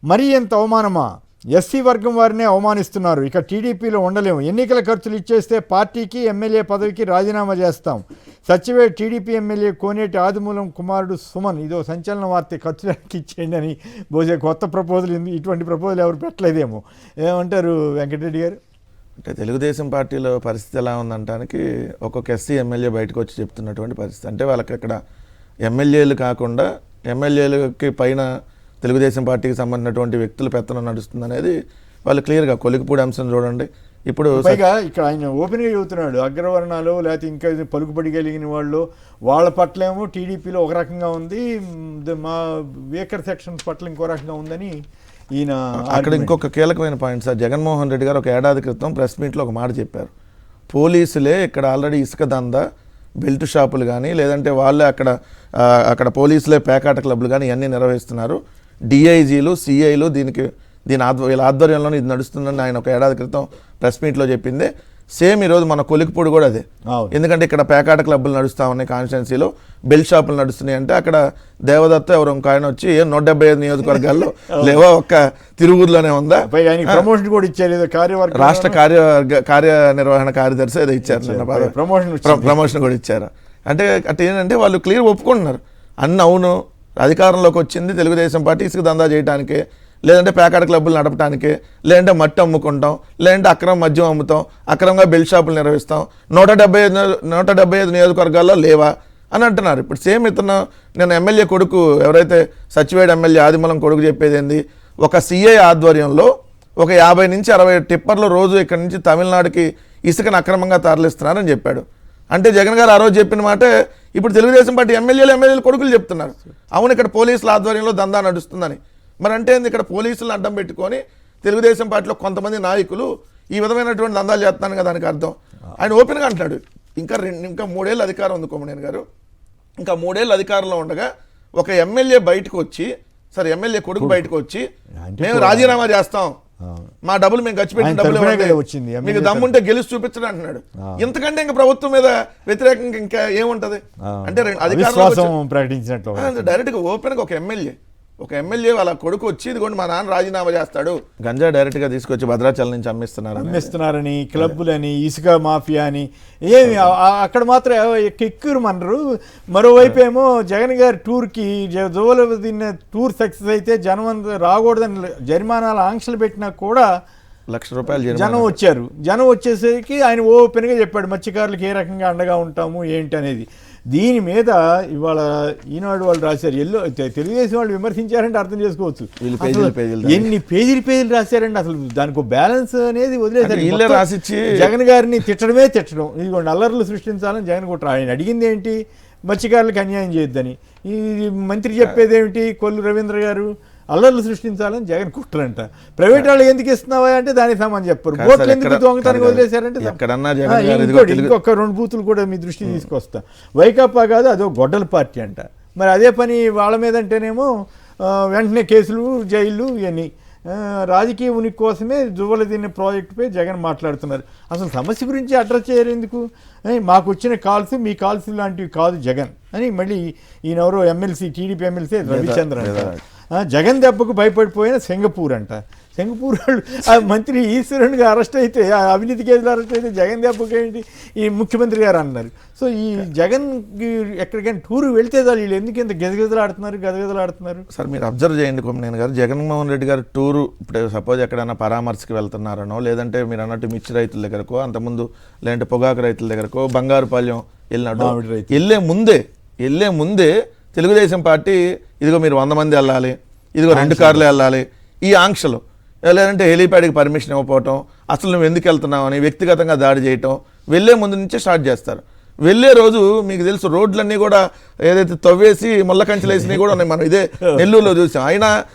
మరీ ఎంత అవమానమా? ఎస్సీ వర్గం వారినే అవమానిస్తున్నారు. ఇక టీడీపీలో ఉండలేము. ఎన్నికల ఖర్చులు ఇచ్చేస్తే పార్టీకి ఎమ్మెల్యే పదవికి రాజీనామా చేస్తాం. సచివేట్ టీడీపీ ఎమ్మెల్యే కోనేటి ఆదిమూలం కుమారుడు సుమన్. ఇదో సంచలన వార్త. ఖర్చులకి ఇచ్చేయండి అని బహుశా కొత్త ప్రపోజల్. ఇటువంటి ప్రపోజల్ ఎవరు పెట్టలేదేమో. ఏమంటారు వెంకటరెడ్డి గారు? అంటే తెలుగుదేశం పార్టీలో పరిస్థితి ఎలా ఉందంటానికి ఒక్కొక్క ఎస్సీ ఎమ్మెల్యే బయటకు వచ్చి చెప్తున్నటువంటి పరిస్థితి. అంటే వాళ్ళకి అక్కడ ఎమ్మెల్యేలు కాకుండా ఎమ్మెల్యేలకి పైన తెలుగుదేశం పార్టీకి సంబంధించినటువంటి వ్యక్తుల పెత్తనం నడుస్తుంది అనేది వాళ్ళు క్లియర్గా కొలికిపూడి అంశం చూడండి. ఇప్పుడు పైగా ఇక్కడ ఆయన ఓపెన్గా చెబుతున్నాడు, అగ్రవర్ణాలు లేకపోతే ఇంకా పలుకుబడి కలిగిన వాళ్ళు వాళ్ళ పట్లేమో టీడీపీలో ఒక రకంగా ఉంది, మా వేకర్ సెక్షన్స్ పట్ల ఇంకో రకంగా ఉందని ఈయన. అక్కడ ఇంకొక కీలకమైన పాయింట్ సార్, జగన్మోహన్ రెడ్డి గారు ఒక ఏడాది క్రితం ప్రెస్ మీట్లో ఒక మాట చెప్పారు. పోలీసులే ఇక్కడ ఆల్రెడీ ఇసుక దందా, బెల్ట్ షాపులు కానీ లేదంటే వాళ్ళే అక్కడ పోలీసులే పేకాట క్లబ్లు కానీ ఇవన్నీ నిర్వహిస్తున్నారు. డిఐజీలు సిఐలు వీళ్ళ ఆధ్వర్యంలోనే ఇది నడుస్తుందని ఆయన ఒక ఏడాది క్రితం ప్రెస్ మీట్లో చెప్పింది. సేమ్ ఈరోజు మన కొలికిపూడి కూడా అదే. ఎందుకంటే ఇక్కడ పేకాట క్లబ్బులు నడుస్తూ ఉన్నాయి, కాన్స్టిట్యున్సీలో బెల్ట్ షాపులు నడుస్తున్నాయి. అంటే అక్కడ దేవదత్త ఎవరు ఇంకో ఆయన వచ్చి 175 నియోజకవర్గాల్లో లేవో ఒక్క తిరుగురులోనే ఉందా. ప్రమోషన్ కూడా ఇచ్చారు, రాష్ట్ర కార్యనిర్వహణ కార్యదర్శి ఏదో ఇచ్చారు, ప్రమోషన్ కూడా ఇచ్చారు. అంటే ఏంటంటే వాళ్ళు క్లియర్ ఒప్పుకుంటున్నారు. అవును, అధికారంలోకి వచ్చింది తెలుగుదేశం పార్టీ ఇసుక దందా చేయడానికే, లేదంటే పేకాట క్లబ్బులు నడపడానికే, లేదంటే మట్టి అమ్ముకుంటాం, లేదంటే అక్రమ మద్యం అమ్ముతాం, అక్రమంగా బెల్ట్ షాపులు నిర్వహిస్తాం, 175 నియోజకవర్గాల్లో లేవా అని అంటున్నారు. ఇప్పుడు సేమ్ నేను ఎమ్మెల్యే కొడుకు ఎవరైతే సచివేడ్ ఎమ్మెల్యే ఆదిమూలం కొడుకు చెప్పేది ఏంది, ఒక సిఐ ఆధ్వర్యంలో ఒక 50 నుంచి 60 టిప్పర్లు రోజు ఇక్కడ నుంచి తమిళనాడుకి ఇసుకను అక్రమంగా తరలిస్తున్నారని చెప్పాడు. అంటే జగన్ గారు ఆ రోజు చెప్పిన మాట ఇప్పుడు తెలుగుదేశం పార్టీ ఎమ్మెల్యేలు కొడుకులు చెప్తున్నారు. అవును, ఇక్కడ పోలీసుల ఆధ్వర్యంలో దందా నడుస్తుందని. మరి అంటే ఇక్కడ పోలీసులను అడ్డం పెట్టుకొని తెలుగుదేశం పార్టీలో కొంతమంది నాయకులు ఈ విధమైనటువంటి దందాలు చేస్తున్నాను కదా దానికి అర్థం. ఆయన ఓపెన్గా అంటున్నాడు, ఇంకా 3 ఏళ్ళు అధికారం ఉంది కొమ్మనేని గారు, ఇంకా 3 ఏళ్ళు అధికారంలో ఉండగా ఒక ఎమ్మెల్యే బయటకు వచ్చి, సరే ఎమ్మెల్యే కొడుకు బయటకు వచ్చి మేము రాజీనామా చేస్తాం, మా డబ్బులు మేము ఖర్చు పెట్టిన డబ్బులు వచ్చింది, మీకు దమ్ముంటే గెలిచి చూపించడం అంటున్నాడు. ఇంతకంటే ఇంకా ప్రభుత్వం మీద వ్యతిరేకంగా ఇంకా ఏముంటది? అంటే డైరెక్ట్ గా ఓపెన్ గా ఒక ఎమ్మెల్యే వాళ్ళ కొడుకు వచ్చి ఇదిగోండి మా నాన్న రాజీనామా చేస్తాడు, గంజా డైరెక్ట్ గా తీసుకొచ్చి భద్రాచలం నుంచి అమ్మిస్తున్నారని, క్లబ్బులని, ఇసుక మాఫియా అని ఏమి అక్కడ మాత్రం ఎక్కిరు మనరు. మరోవైపు ఏమో జగన్ గారి టూర్కి జోల టూర్ సక్సెస్ అయితే జనం రాకూడదని జరిమానాలు ఆంక్షలు పెట్టినా కూడా ₹1,00,000 జనం వచ్చారు. జనం వచ్చేసరికి ఆయన ఓపెన్గా చెప్పాడు మత్స్యకారులకు ఏ రకంగా అండగా ఉంటాము ఏంటి అనేది. దీని మీద ఇవాళ ఈనాడు వాళ్ళు రాశారు, తెలుగుదేశం వాళ్ళు విమర్శించారంటే అర్థం చేసుకోవచ్చు. ఎన్ని పేజీలు రాశారండి. అసలు దానికి బ్యాలెన్స్ అనేది వదిలేసారు. జగన్ గారిని తిట్టడం. ఇదిగోండి అల్లర్లు సృష్టించాలని జగన్ కూడా ఆయన అడిగింది ఏంటి, మత్స్యకారులకు అన్యాయం చేయొద్దని. ఈ మంత్రి చెప్పేది ఏమిటి, కొల్లు రవీంద్ర గారు అల్లర్లు సృష్టించాలని జగన్ కుట్రంట. ప్రైవేట్ వాళ్ళు ఎందుకు ఇస్తున్నావా అంటే దానికి సమానం చెప్పారు. బోట్లు ఎందుకు దొంగతనానికి వదిలేశారంటే ఇంకొక 2 బూతులు కూడా మీ దృష్టికి తీసుకొస్తా. వైకాపా కాదు, అదో గొడ్డల పార్టీ అంట. మరి అదే పని వాళ్ళ మీద అంటేనేమో వెంటనే కేసులు, జైళ్ళు ఇవన్నీ. రాజకీయ ఉనికి కోసమే జువ్వలదిన్న ప్రాజెక్టుపై జగన్ మాట్లాడుతున్నారు. అసలు సమస్య గురించి అడ్రస్ చేయరు ఎందుకు? మాకు వచ్చిన కాల్స్ మీ కాల్స్ లాంటివి కాదు జగన్ అని మళ్ళీ ఈయనెవరో ఎమ్మెల్సీ, టీడీపీ ఎమ్మెల్సీ రవిచంద్రన్ అంట. జగన్ దెబ్బకు భయపడిపోయిన సింగపూర్ అంట. సింగపూర్ వాళ్ళు ఆ మంత్రి ఈశ్వరునిగా అరెస్ట్ అయితే, ఆ అవినీతి కేసులు అరెస్ట్ అయితే జగన్ దెబ్బకు ఏంటి ఈ ముఖ్యమంత్రి గారు అన్నారు. సో ఈ జగన్ ఎక్కడికైనా టూరు వెళ్తే వీళ్ళు ఎందుకు ఇంత గదగదలాడుతున్నారు? సార్ మీరు అబ్జర్వ్ చేయండి కొమ్మనేని గారు, జగన్మోహన్ రెడ్డి గారు టూరు ఇప్పుడు సపోజ్ ఎక్కడైనా పరామర్శకి వెళ్తున్నారనో, లేదంటే మీరు అన్నట్టు మిర్చి రైతుల దగ్గరకో, అంతకుముందు లేదంటే పొగాకు రైతుల దగ్గరకో, బంగారుపాలెం వెళ్ళినట్టు వెళ్ళే ముందే తెలుగుదేశం పార్టీ ఇదిగో మీరు 100 మంది వెళ్ళాలి, ఇదిగో 2 కార్లు వెళ్ళాలి, ఈ ఆంక్షలు, లేదంటే హెలీప్యాడ్కి పర్మిషన్ ఇవ్వకపోవటం, అసలు నువ్వు ఎందుకు వెళ్తున్నావు అని వ్యక్తిగతంగా దాడి చేయటం వెళ్ళే ముందు నుంచే స్టార్ట్ చేస్తారు. వెళ్ళే రోజు మీకు తెలుసు రోడ్లన్నీ కూడా ఏదైతే తవ్వేసి ముళ్ళ కంచెలు వేసినవి కూడా ఉన్నాయి. మనం ఇదే నెల్లూరులో చూసాం. అయినా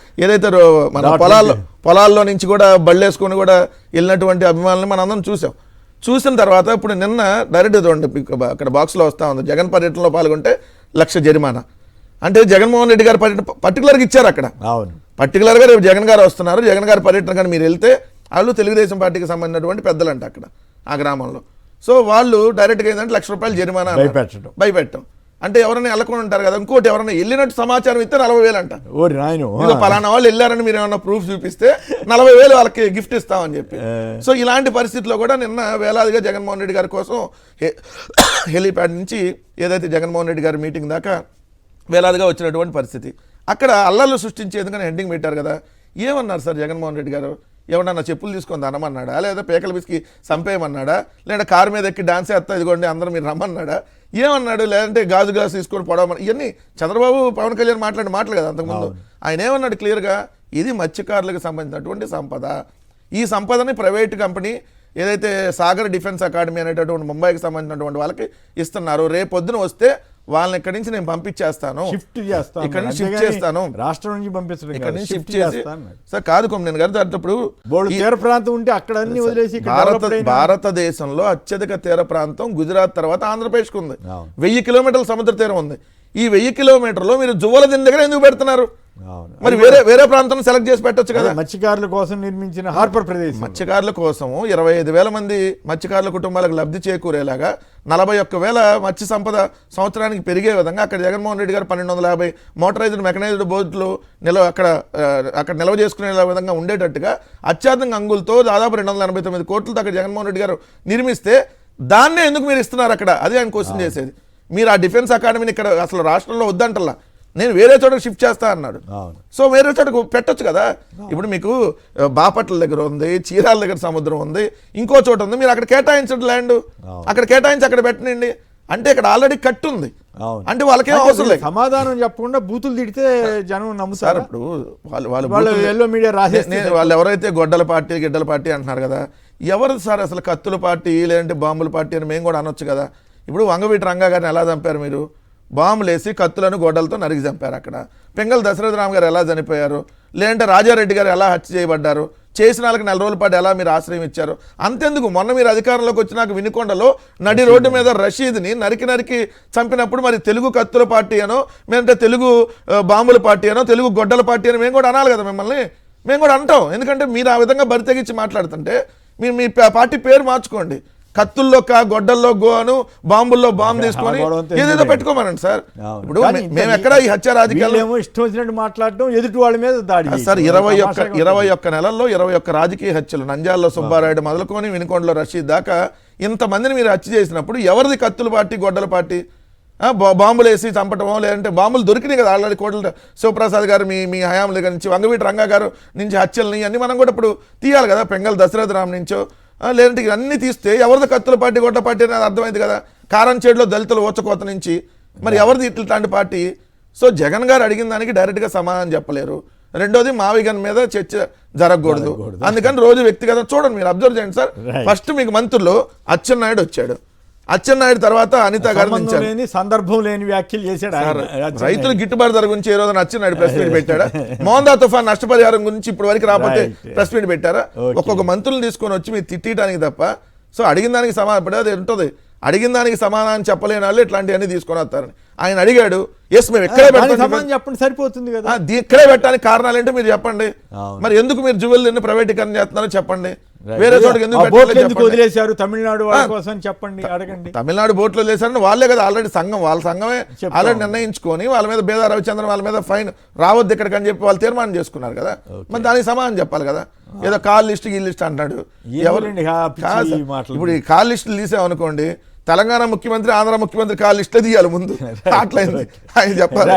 ఏదైతే మన పొలాల్లో నుంచి కూడా బళ్ళేసుకొని కూడా వెళ్ళినటువంటి అభిమానులు మనం అందరం చూసిన తర్వాత ఇప్పుడు నిన్న డైరెక్ట్ చూడండి అక్కడ బాక్స్లో వస్తూ ఉంది, జగన్ పర్యటనలో పాల్గొంటే 1,00,000 జరిమానా. అంటే జగన్మోహన్ రెడ్డి గారి పర్యటన పర్టికులర్గా ఇచ్చారు అక్కడ. పర్టికులర్గా రేపు జగన్ గారు వస్తున్నారు, జగన్ గారి పర్యటన కానీ మీరు వెళ్తే వాళ్ళు తెలుగుదేశం పార్టీకి సంబంధించినటువంటి పెద్దలంట అక్కడ ఆ గ్రామంలో. సో వాళ్ళు డైరెక్ట్గా ఏంటంటే ₹1,00,000 జరిమానా భయపెట్టడం. అంటే ఎవరైనా వెళ్ళకుండా ఉంటారు కదా, ఇంకోటి ఎవరైనా వెళ్ళినట్టు సమాచారం ఇస్తే 40,000 అంట. ఓరి నాయను, ఇదిగో పలానా వాళ్ళు వెళ్ళారని మీరు ఏమన్నా ప్రూఫ్ చూపిస్తే 40,000 వాళ్ళకి గిఫ్ట్ ఇస్తామని చెప్పి. సో ఇలాంటి పరిస్థితిలో కూడా నిన్న వేలాదిగా జగన్మోహన్ రెడ్డి గారి కోసం హెలీప్యాడ్ నుంచి ఏదైతే జగన్మోహన్ రెడ్డి గారి మీటింగ్ దాకా వేలాదిగా వచ్చినటువంటి పరిస్థితి. అక్కడ అల్లర్లు సృష్టించేందుకని హెడ్డింగ్ పెట్టారు కదా. ఏమన్నారు సార్ జగన్మోహన్ రెడ్డి గారు? ఏమన్నా చెప్పులు తీసుకొని అనమన్నాడా, లేదా పేకల బిస్కి చంపేయమన్నాడా, లేదా కారు మీద ఎక్కి డాన్స్ చేస్తా ఇదిగోండి అందరూ మీరు రమ్మన్నాడా, ఏమన్నాడు? లేదంటే గాజు గ్లాస్ తీసుకొని పొడవమని, ఇవన్నీ చంద్రబాబు పవన్ కళ్యాణ్ మాట్లాడిన మాటలు కదా అంతకుముందు. ఆయన ఏమన్నాడు క్లియర్గా, ఇది మత్స్యకారులకు సంబంధించినటువంటి సంపద, ఈ సంపదని ప్రైవేట్ కంపెనీ ఏదైతే సాగర్ డిఫెన్స్ అకాడమీ అనేటటువంటి ముంబైకి సంబంధించినటువంటి వాళ్ళకి ఇస్తున్నారు. రేపొద్దున వస్తే వాళ్ళని ఇక్కడి నుంచి నేను పంపించేస్తాను, షిఫ్ట్ చేస్తాను, ఇక్కడ నుంచి షిఫ్ట్ చేస్తాను, రాష్ట్రం నుంచి పంపించడం, ఇక్కడ నుంచి షిఫ్ట్ చేస్తాను సార్. కాదు కొమ్మినేని గారు, అప్పుడు తీర ప్రాంతం ఉంటే అక్కడ అన్ని వదిలేసి భారతదేశంలో అత్యధిక తీర ప్రాంతం గుజరాత్ తర్వాత ఆంధ్రప్రదేశ్కి ఉంది. 1000 కిలోమీటర్ల సముద్ర తీరం ఉంది. ఈ 1000 కిలోమీటర్లో మీరు జువ్వల దిన దగ్గర ఎందుకు పెడుతున్నారు? మరి వేరే ప్రాంతం సెలెక్ట్ చేసి పెట్టొచ్చు కదా. మత్స్యకారుల కోసం నిర్మించిన హార్బర్ ప్రదేశం, మత్స్యకారుల కోసం 25,000 మంది మత్స్యకారుల కుటుంబాలకు లబ్ధి చేకూరేలాగా 41,000 మత్స్య సంపద సంవత్సరానికి పెరిగే విధంగా అక్కడ జగన్మోహన్ రెడ్డి గారు 1250 మోటరైజ్డ్ మెకనైజ్డ్ బోట్లు అక్కడ నిల్వ చేసుకునే విధంగా ఉండేటట్టుగా అత్యాధునిక అంగులతో దాదాపు 289 కోట్లతో అక్కడ జగన్మోహన్ రెడ్డి గారు నిర్మిస్తే దాన్నే ఎందుకు మీరు ఇస్తున్నారు అక్కడ? అది ఆయన క్వశ్చన్ చేసేది. మీరు ఆ డిఫెన్స్ అకాడమీని ఇక్కడ అసలు రాష్ట్రంలో వద్దంటల్లా, నేను వేరే చోటకి షిఫ్ట్ చేస్తా అన్నాడు. సో వేరే చోటకు పెట్టొచ్చు కదా. ఇప్పుడు మీకు బాపట్ల దగ్గర ఉంది, చీరాల దగ్గర సముద్రం ఉంది, ఇంకో చోట ఉంది, మీరు అక్కడ కేటాయించండి ల్యాండ్, అక్కడ కేటాయించి అక్కడ పెట్టనండి. అంటే ఇక్కడ ఆల్రెడీ కట్టు ఉంది, అంటే వాళ్ళకేం అవసరం లేదు. సమాధానం చెప్పకుండా బూతులు తిడితే జనం నమ్ముతారు. ఇప్పుడు వాళ్ళు ఎల్లో మీడియా రాసేస్తే వాళ్ళు ఎవరైతే గొడ్డల పార్టీ గిడ్డల పార్టీ అంటున్నారు కదా, ఎవరు సార్ అసలు కత్తుల పార్టీ లేదంటే బాంబుల పార్టీ అని మేము కూడా అనొచ్చు కదా. ఇప్పుడు వంగవీటి రంగా గారిని ఎలా చంపారు మీరు? బాంబులు వేసి కత్తులను గొడ్డలతో నరికి చంపారు. అక్కడ పెంగల్ దశరథ రామ్ గారు ఎలా చనిపోయారు, లేదంటే రాజారెడ్డి గారు ఎలా హత్య చేయబడ్డారు, చేసిన వాళ్ళకి 4 రోజుల పాటు ఎలా మీరు ఆశ్రయం ఇచ్చారు? అంతెందుకు, మొన్న మీరు అధికారంలోకి వచ్చినాక వినుకొండలో నడి రోడ్డు మీద రషీద్ని నరికి చంపినప్పుడు మరి తెలుగు కత్తుల పార్టీ అనో, లేదంటే తెలుగు బాంబుల పార్టీ అనో, తెలుగు గొడ్డల పార్టీ అని మేము కూడా అనాలి కదా. మిమ్మల్ని మేము కూడా అంటాం, ఎందుకంటే మీరు ఆ విధంగా బరితెగించి మాట్లాడుతుంటే మీరు మీ పార్టీ పేరు మార్చుకోండి. కత్తుల్లో గొడ్డల్లో గోను, బాంబుల్లో బాంబు తీసుకొని ఏదేదో పెట్టుకోమనండి సార్. ఇప్పుడు మేము ఎక్కడ ఈ హత్య రాజకీయాలు ఇష్టం వచ్చినట్టు మాట్లాడడం, ఎదుటి వాళ్ళ మీద దాడి సార్. 21 నెలల్లో 21 రాజకీయ హత్యలు, నంద్యాలలో సుబ్బారాయుడు మొదలుకొని వినుకొండలో రషీద్ దాకా ఇంతమందిని మీరు హత్య చేసినప్పుడు ఎవరిది కత్తుల పార్టీ గొడ్డల పార్టీ? బాంబులు వేసి చంపటమో, లేదంటే బాంబులు దొరికినాయి కదా ఆల్రెడీ. కోట్ల శివప్రసాద్ గారు మీ హయాం దగ్గర నుంచి, వంగవీటి రంగా గారు నుంచి హత్యలని అన్ని మనం కూడా ఇప్పుడు తీయాలి కదా. పెంగల్ దశరథ రామ్ నుంచో లేదంటే ఇవన్నీ తీస్తే ఎవరిది కత్తుల పార్టీ గొడ్డ పార్టీ అనేది అర్థమైంది కదా. కారంచేడులో దళితుల ఓచకోత నుంచి మరి ఎవరిది ఇట్లాంటి పార్టీ? సో జగన్ గారు అడిగిన దానికి డైరెక్ట్గా సమాధానం చెప్పలేరు. రెండోది మావిగన్ మీద చర్చ జరగకూడదు, అందుకని రోజు వ్యక్తిగత చూడండి, మీరు అబ్జర్వ్ చేయండి సార్. ఫస్ట్ మీకు మంత్రులు అచ్చెన్నాయుడు వచ్చాడు, అచ్చెన్నాయుడు తర్వాత అనిత గారు సందర్భం లేని వ్యాఖ్యలు చేశాడు. రైతులు గిట్టుబాటు ధర గురించి ఏ రోజున అచ్చెన్నాయుడు ప్రెస్ మీట్ పెట్టాడా? మోహన్ తుఫాన్ నష్టపరిహారం గురించి ఇప్పటి వరకు రాకపోతే ప్రెస్ మీట్ పెట్టారా? ఒక్కొక్క మంత్రులు తీసుకొని వచ్చి మీరు తిట్టడానికి తప్ప. సో అడిగిన దానికి సమాధానం అది ఉంటుంది. అడిగిన దానికి సమాధానం చెప్పలేని వాళ్ళు ఇట్లాంటివన్నీ తీసుకొని వస్తారని ఆయన అడిగాడు. ఎస్ మేము ఎక్కడే పెట్టాలి చెప్పండి, సరిపోతుంది కదా. ఇక్కడే పెట్టడానికి కారణాలు ఏంటో మీరు చెప్పండి. మరి ఎందుకు మీరు జ్యువెల్ ప్రైవేటీకరణ చేస్తున్నారో చెప్పండి. వేరే చోటకి ఎందుకు వదిలేశారు? తమిళనాడు వాళ్ళ కోసం చెప్పండి, అడగండి. తమిళనాడు బోట్లు వదిలేశారని వాళ్ళే కదా ఆల్రెడీ వాళ్ళ సంఘమే ఆల్రెడీ నిర్ణయించుకొని వాళ్ళ మీద బేదా రవిచంద్రన్ వాళ్ళ మీద ఫైన్ రావద్దు ఇక్కడికి అని చెప్పి వాళ్ళు తీర్మానం చేసుకున్నారు కదా. మరి దానికి సమాధానం చెప్పాలి కదా. ఏదో కాల్ లిస్ట్ ఈ లిస్ట్ అంటాడు. ఇప్పుడు ఈ కాల్ లిస్టులు తీసామనుకోండి, తెలంగాణ ముఖ్యమంత్రి ఆంధ్ర ముఖ్యమంత్రి కాల్ లిస్టులు తీయాలి ముందు. అట్లయింది ఆయన చెప్పాలి.